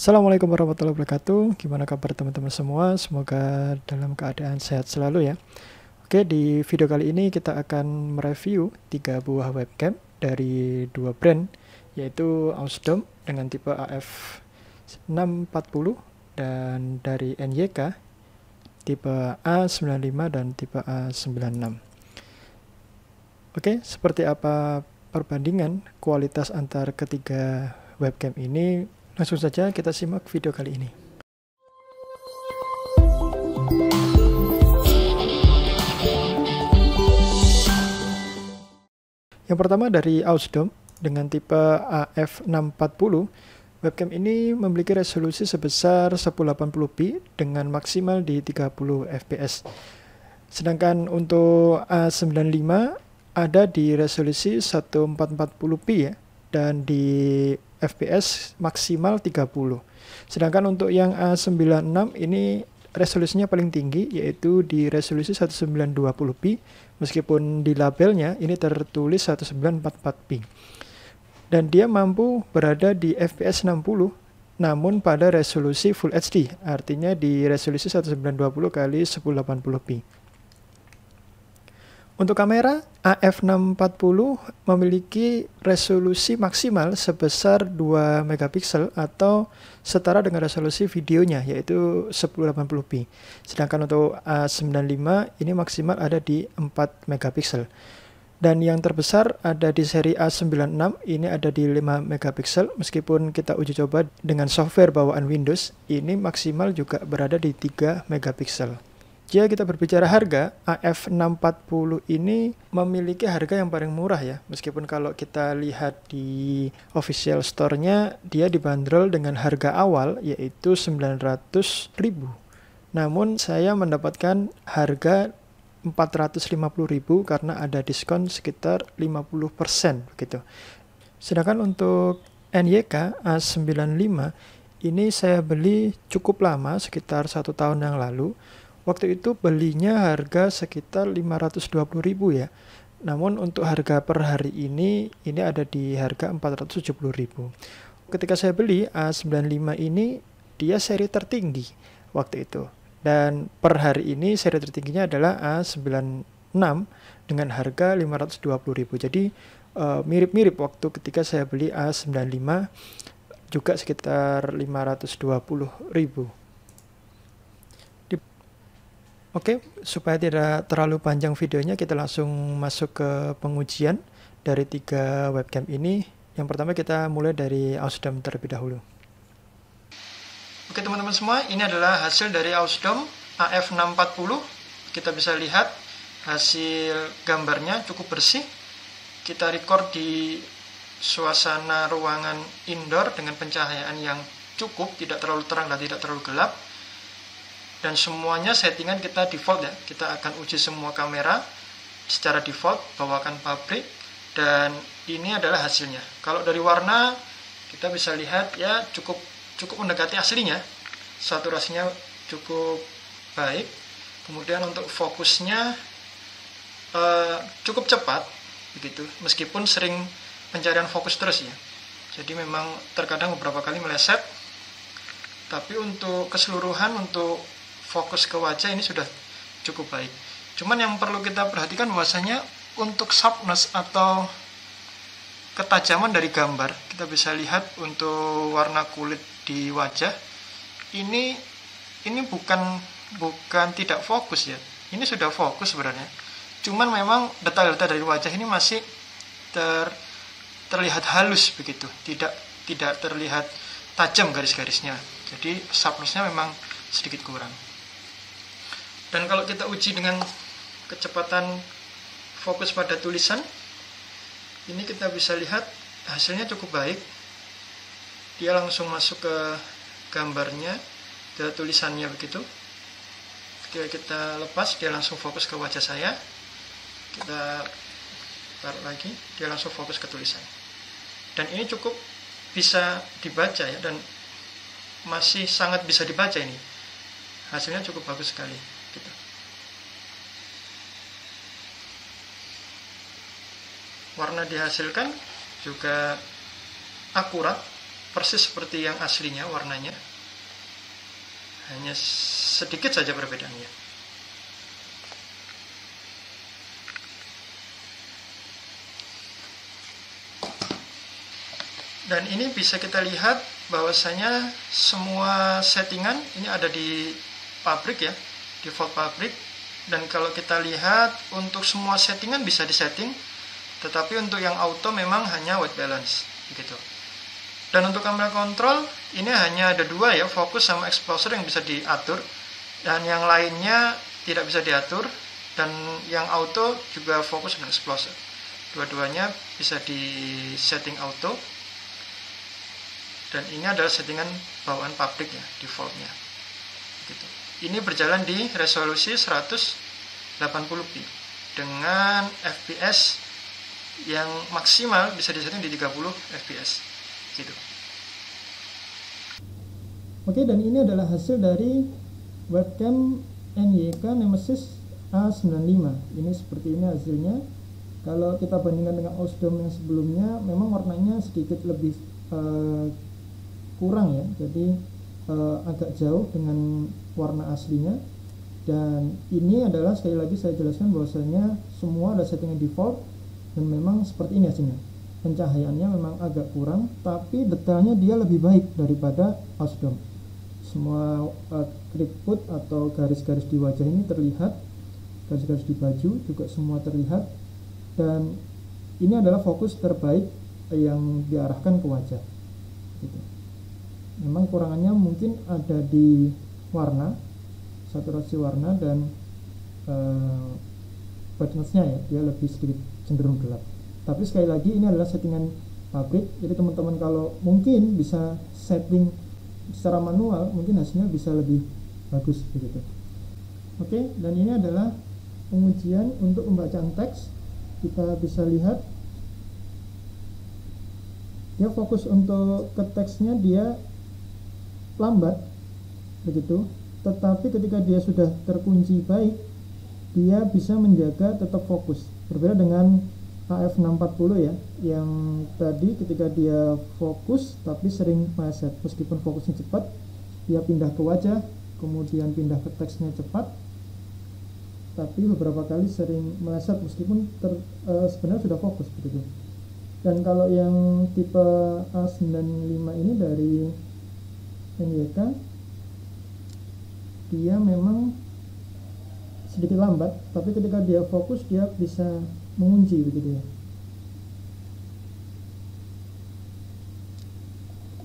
Assalamualaikum warahmatullahi wabarakatuh. Gimana kabar teman-teman semua? Semoga dalam keadaan sehat selalu ya. Oke, di video kali ini kita akan mereview 3 buah webcam dari dua brand, yaitu Ausdom dengan tipe AF640 dan dari NYK tipe A95 dan tipe A96. Oke, seperti apa perbandingan kualitas antar ketiga webcam ini? Langsung saja kita simak video kali ini. Yang pertama dari Ausdom dengan tipe AF640. Webcam ini memiliki resolusi sebesar 1080p dengan maksimal di 30 fps. Sedangkan untuk A95 ada di resolusi 1440p ya, dan di FPS maksimal 30. Sedangkan untuk yang A96 ini resolusinya paling tinggi, yaitu di resolusi 1920p, meskipun di labelnya ini tertulis 1944p. Dan dia mampu berada di FPS 60, namun pada resolusi Full HD, artinya di resolusi 1920 x 1080p. Untuk kamera, AF640 memiliki resolusi maksimal sebesar 2 megapiksel atau setara dengan resolusi videonya, yaitu 1080p. Sedangkan untuk A95 ini maksimal ada di 4 megapiksel. Dan yang terbesar ada di seri A96, ini ada di 5 megapiksel. Meskipun kita uji coba dengan software bawaan Windows, ini maksimal juga berada di 3 megapiksel. Jika kita berbicara harga, AF640 ini memiliki harga yang paling murah ya. Meskipun kalau kita lihat di official store-nya, dia dibanderol dengan harga awal yaitu 900.000. Namun saya mendapatkan harga 450.000 karena ada diskon sekitar 50% begitu. Sedangkan untuk NYK A95 ini saya beli cukup lama, sekitar 1 tahun yang lalu. Waktu itu belinya harga sekitar 520.000 ya. Namun untuk harga per hari ini ada di harga 470.000. Ketika saya beli A95 ini dia seri tertinggi waktu itu. Dan per hari ini seri tertingginya adalah A96 dengan harga 520.000. Jadi mirip-mirip waktu ketika saya beli A95 juga sekitar 520.000. Oke, supaya tidak terlalu panjang videonya, kita langsung masuk ke pengujian dari 3 webcam ini. Yang pertama kita mulai dari Ausdom terlebih dahulu. Oke teman-teman semua, ini adalah hasil dari Ausdom AF640. Kita bisa lihat hasil gambarnya cukup bersih. Kita record di suasana ruangan indoor dengan pencahayaan yang cukup, tidak terlalu terang dan tidak terlalu gelap. Dan semuanya settingan kita default ya. Kita akan uji semua kamera secara default, bawakan pabrik, dan ini adalah hasilnya. Kalau dari warna kita bisa lihat ya cukup mendekati aslinya. Saturasinya cukup baik. Kemudian untuk fokusnya cukup cepat begitu. Meskipun sering pencarian fokus terus ya. Jadi memang terkadang beberapa kali meleset. Tapi untuk keseluruhan, untuk fokus ke wajah ini sudah cukup baik. Cuman yang perlu kita perhatikan bahwasanya untuk sharpness atau ketajaman dari gambar, kita bisa lihat untuk warna kulit di wajah ini bukan tidak fokus ya. Ini sudah fokus sebenarnya. Cuman memang detail-detail dari wajah ini masih terlihat halus begitu, tidak terlihat tajam garis-garisnya. Jadi sharpness-nya memang sedikit kurang. Dan kalau kita uji dengan kecepatan fokus pada tulisan, ini kita bisa lihat hasilnya cukup baik. Dia langsung masuk ke gambarnya, ke tulisannya begitu. Ketika kita lepas, dia langsung fokus ke wajah saya. Kita taruh lagi, dia langsung fokus ke tulisan. Dan ini cukup bisa dibaca ya, dan masih sangat bisa dibaca ini. Hasilnya cukup bagus sekali. Gitu. Warna dihasilkan juga akurat persis seperti yang aslinya warnanya, hanya sedikit saja perbedaannya. Dan ini bisa kita lihat bahwasanya semua settingan ini ada di pabrik ya, default pabrik. Dan kalau kita lihat untuk semua settingan bisa disetting, tetapi untuk yang auto memang hanya white balance gitu. Dan untuk kamera kontrol ini hanya ada dua ya, fokus sama exposure yang bisa diatur, dan yang lainnya tidak bisa diatur. Dan yang auto juga fokus dan exposure, dua-duanya bisa di setting auto. Dan ini adalah settingan bawaan pabrik ya, defaultnya gitu. Ini berjalan di resolusi 180p dengan fps yang maksimal bisa disetting di 30 fps gitu. Oke, dan ini adalah hasil dari webcam NYK Nemesis A95. Ini seperti ini hasilnya. Kalau kita bandingkan dengan Osdom yang sebelumnya, memang warnanya sedikit lebih kurang ya, jadi agak jauh dengan warna aslinya. Dan ini adalah, sekali lagi saya jelaskan bahwasanya semua ada settingan default, dan memang seperti ini hasilnya. Pencahayaannya memang agak kurang, tapi detailnya dia lebih baik daripada Osdom. Semua keriput atau garis-garis di wajah ini terlihat, garis-garis di baju juga semua terlihat, dan ini adalah fokus terbaik yang diarahkan ke wajah gitu. Memang kurangannya mungkin ada di warna, saturasi warna, dan brightness-nya ya, dia lebih sedikit cenderung gelap. Tapi sekali lagi ini adalah settingan pabrik, jadi teman-teman kalau mungkin bisa setting secara manual, mungkin hasilnya bisa lebih bagus begitu. Oke, dan ini adalah pengujian untuk pembacaan teks. Kita bisa lihat dia fokus untuk ke teksnya, dia lambat begitu, tetapi ketika dia sudah terkunci baik, dia bisa menjaga tetap fokus. Berbeda dengan AF640 ya, yang tadi ketika dia fokus tapi sering meleset, meskipun fokusnya cepat, dia pindah ke wajah, kemudian pindah ke teksnya cepat, tapi beberapa kali sering meleset meskipun sebenarnya sudah fokus begitu. Dan kalau yang tipe A95 ini dari NYK, dia memang sedikit lambat, tapi ketika dia fokus dia bisa mengunci begitu ya.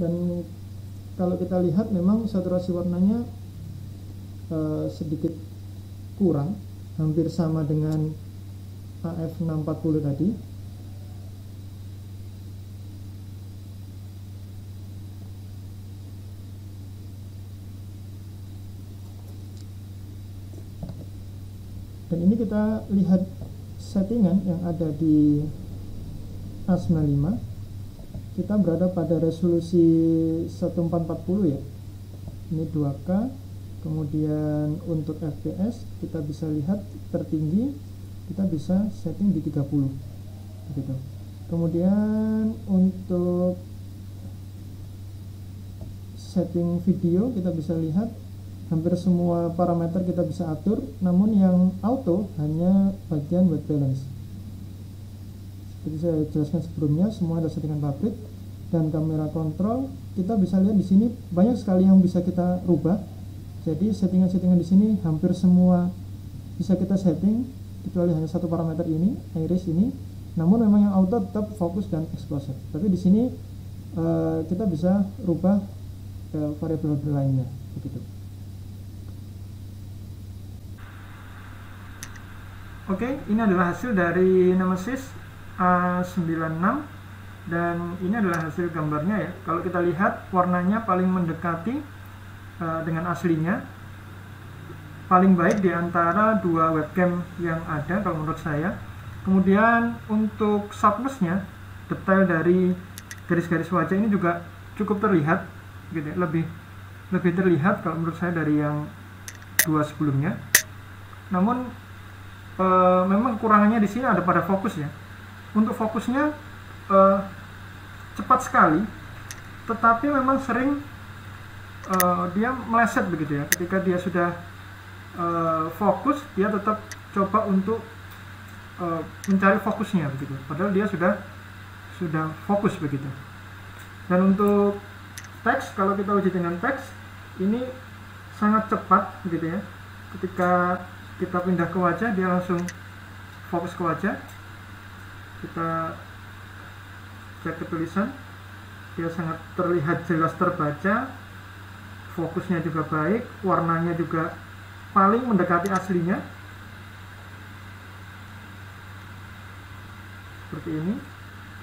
Dan kalau kita lihat memang saturasi warnanya sedikit kurang, hampir sama dengan AF640 tadi. Dan ini kita lihat settingan yang ada di A95. Kita berada pada resolusi 1440 ya. Ini 2K. Kemudian untuk FPS kita bisa lihat tertinggi kita bisa setting di 30 gitu. Kemudian untuk setting video kita bisa lihat hampir semua parameter kita bisa atur, namun yang auto hanya bagian white balance. Seperti saya jelaskan sebelumnya, semua ada settingan pabrik. Dan kamera kontrol kita bisa lihat di sini banyak sekali yang bisa kita rubah. Jadi settingan-settingan di sini hampir semua bisa kita setting, kecuali hanya satu parameter ini, iris ini. Namun memang yang auto tetap fokus dan exposure. Tapi di sini kita bisa rubah variabel lainnya begitu. Oke, ini adalah hasil dari Nemesis A96, dan ini adalah hasil gambarnya ya. Kalau kita lihat warnanya paling mendekati dengan aslinya, paling baik di antara dua webcam yang ada kalau menurut saya. Kemudian untuk sharpness-nya, detail dari garis-garis wajah ini juga cukup terlihat gitu ya, lebih terlihat kalau menurut saya dari yang dua sebelumnya. Namun memang kurangannya di sini ada pada fokus ya. Untuk fokusnya cepat sekali, tetapi memang sering dia meleset begitu ya. Ketika dia sudah fokus, dia tetap coba untuk mencari fokusnya begitu, padahal dia sudah fokus begitu. Dan untuk teks, kalau kita uji dengan teks, ini sangat cepat begitu ya. Ketika kita pindah ke wajah, dia langsung fokus ke wajah. Kita cek ke tulisan, dia sangat terlihat jelas terbaca, fokusnya juga baik, warnanya juga paling mendekati aslinya seperti ini.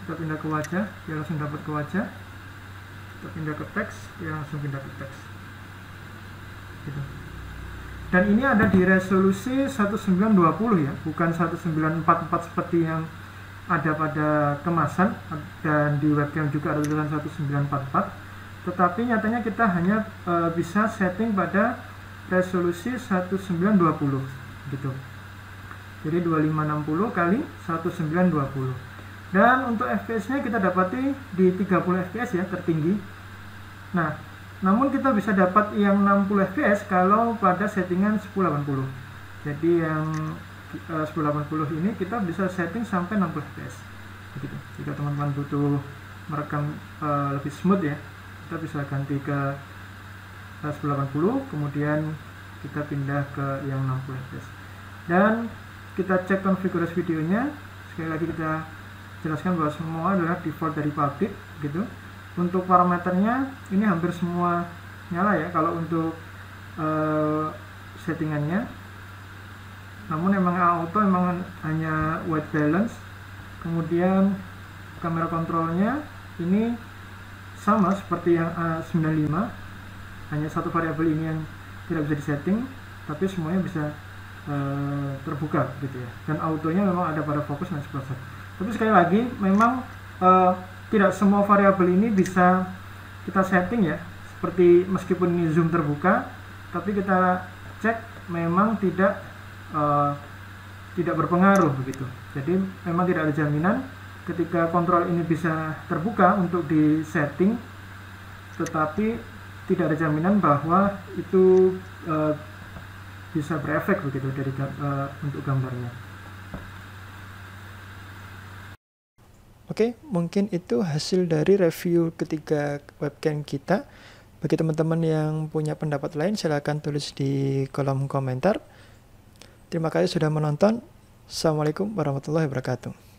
Kita pindah ke wajah, dia langsung dapat ke wajah. Kita pindah ke teks, dia langsung pindah ke teks gitu. Dan ini ada di resolusi 1920 ya, bukan 1944 seperti yang ada pada kemasan, dan di webcam juga ada tulisan 1944. Tetapi nyatanya kita hanya bisa setting pada resolusi 1920 gitu. Jadi 2560 kali 1920. Dan untuk FPS-nya kita dapati di 30 FPS ya, tertinggi. Nah, namun kita bisa dapat yang 60 FPS kalau pada settingan 1080. Jadi yang 1080 ini kita bisa setting sampai 60 fps begitu. Jika teman-teman butuh merekam lebih smooth ya, kita bisa ganti ke 1080, kemudian kita pindah ke yang 60 fps. Dan kita cek konfigurasi videonya. Sekali lagi kita jelaskan bahwa semua adalah default dari public gitu. Untuk parameternya ini hampir semua nyala ya kalau untuk settingannya. Namun emang auto emang hanya white balance. Kemudian kamera kontrolnya ini sama seperti yang A95, hanya satu variabel ini yang tidak bisa disetting, tapi semuanya bisa terbuka gitu ya. Dan autonya memang ada pada fokus dan exposure. Tapi sekali lagi memang tidak semua variabel ini bisa kita setting ya. Seperti meskipun ini zoom terbuka, tapi kita cek memang tidak berpengaruh begitu. Jadi memang tidak ada jaminan ketika kontrol ini bisa terbuka untuk di setting, tetapi tidak ada jaminan bahwa itu bisa berefek begitu dari untuk gambarnya. Oke, mungkin itu hasil dari review ketiga webcam kita. Bagi teman-teman yang punya pendapat lain, silahkan tulis di kolom komentar. Terima kasih sudah menonton. Assalamualaikum warahmatullahi wabarakatuh.